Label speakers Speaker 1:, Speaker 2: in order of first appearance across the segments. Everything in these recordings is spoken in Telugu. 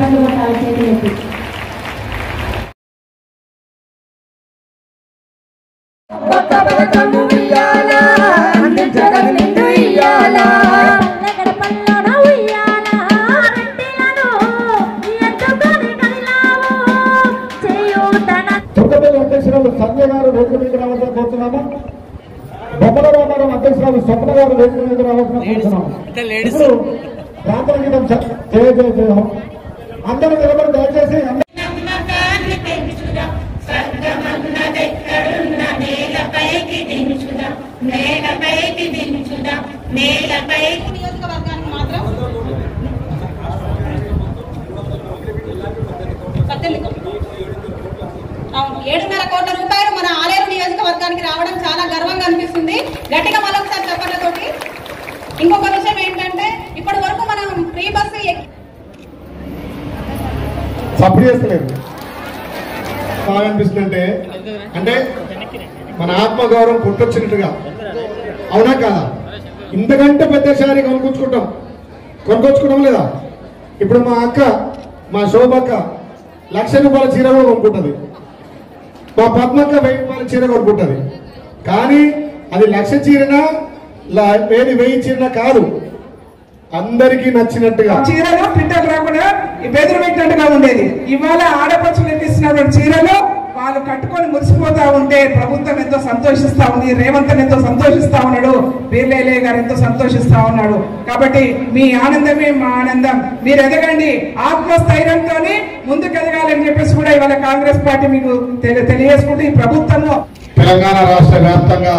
Speaker 1: చప్పట్లు కొట్టాలి చేతులెత్తి.
Speaker 2: అధ్యక్షురాలు సంజయ్ గారు వేదిక మీద రావాలని కోరుతున్నాము. బొమ్మల రామారావు అధ్యక్షురాలు స్వప్న గారు వేదిక మీద రావాలని కోరుతున్నాము. ఇప్పుడు ప్రాంతీయ గీతం జయ జయ జయ అందరూ నిలబడి దయచేసి
Speaker 3: నియోజకవర్గానికి మాత్రం 7.5 కోట్ల రూపాయలు మన ఆలేరు నియోజకవర్గానికి రావడం చాలా గర్వంగా అనిపిస్తుంది. గట్టిగా మరొకసారి చెప్పడంతోటి ఇంకొక విషయం ఏంటంటే ఇప్పటి వరకు మనం ఫ్రీ బస్సు
Speaker 2: సపోర్ట్ చేస్తలేదు. బాగా అనిపిస్తుందంటే అంటే మన ఆత్మగౌరవం పుట్టొచ్చినట్టుగా, అవునా కాదా? ఇంతకంటే పెద్ద శారీ కొనుక్కొచ్చుకుంటాం లేదా? ఇప్పుడు మా అక్క, మా శోభక్క 1,00,000 రూపాయల చీర కూడా కొనుక్కుంటుంది, మా పద్మక్క 1000 రూపాయల చీర కొనుక్కుంటుంది. కానీ అది 1,00,000 చీరనా 1000 చీరనా కాదు, అందరికీ నచ్చినట్టుగా
Speaker 4: చీరలు పిట్టలు రాకుండా బెదిరి పెట్టినట్టుగా ఉండేది. ఇవాళ ఆడపడుచులు ఎత్తిస్తున్నటువంటి చీరలు వాళ్ళు కట్టుకొని మురిసిపోతా ఉంటే ప్రభుత్వం ఎంతో సంతోషిస్తా ఉంది, రేవంత్ ఎంతో సంతోషిస్తా ఉన్నాడు, బీర్లేలే గారు ఎంతో సంతోషిస్తా ఉన్నాడు. కాబట్టి మీ ఆనందమే మా ఆనందం. మీరు ఎదగండి, ఆత్మస్థైర్యంతో ముందుకు ఎదగాలని చెప్పేసి కూడా ఇవాళ కాంగ్రెస్ పార్టీ మీకు తెలియజేసుకుంటూ ఈ ప్రభుత్వంలో
Speaker 2: తెలంగాణ రాష్ట్ర వ్యాప్తంగా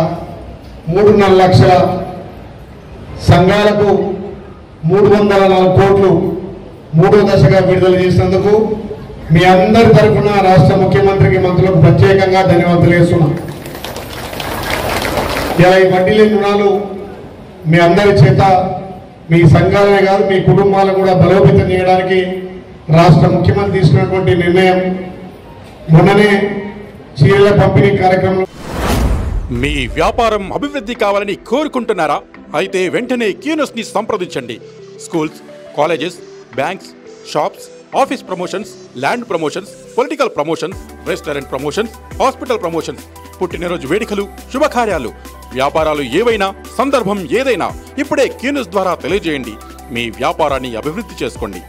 Speaker 2: 3.5 లక్షల సంఘాలకు 304 కోట్లు 3వ దశగా విడుదల చేసినందుకు మీ అందరి తరఫున రాష్ట్ర ముఖ్యమంత్రికి, మంత్రులకు ప్రత్యేకంగా ధన్యవాదాలు చేస్తున్నాం. ఇలా ఈ వడ్డీ లేని రుణాలు మీ అందరి చేత మీ సంఘాలనే కాదు మీ కుటుంబాలను కూడా బలోపేతం చేయడానికి రాష్ట్ర ముఖ్యమంత్రి తీసుకున్నటువంటి నిర్ణయం. మొన్ననే చీరల పంపిణీ కార్యక్రమం.
Speaker 5: మీ వ్యాపారం అభివృద్ధి కావాలని కోరుకుంటున్నారా? అయితే వెంటనే క్యూనస్ ని సంప్రదించండి. Schools, colleges, banks, shops, office promotions, land promotions, political promotions, restaurant promotions, hospital promotions, పుట్టినరోజు వేడుకలు, శుభకార్యాలు, వ్యాపారాలు ఏవైనా, సందర్భం ఏదైనా ఇప్పుడే క్యూనస్ ద్వారా తెలియజేయండి. మీ వ్యాపారాన్ని అభివృద్ధి చేసుకోండి.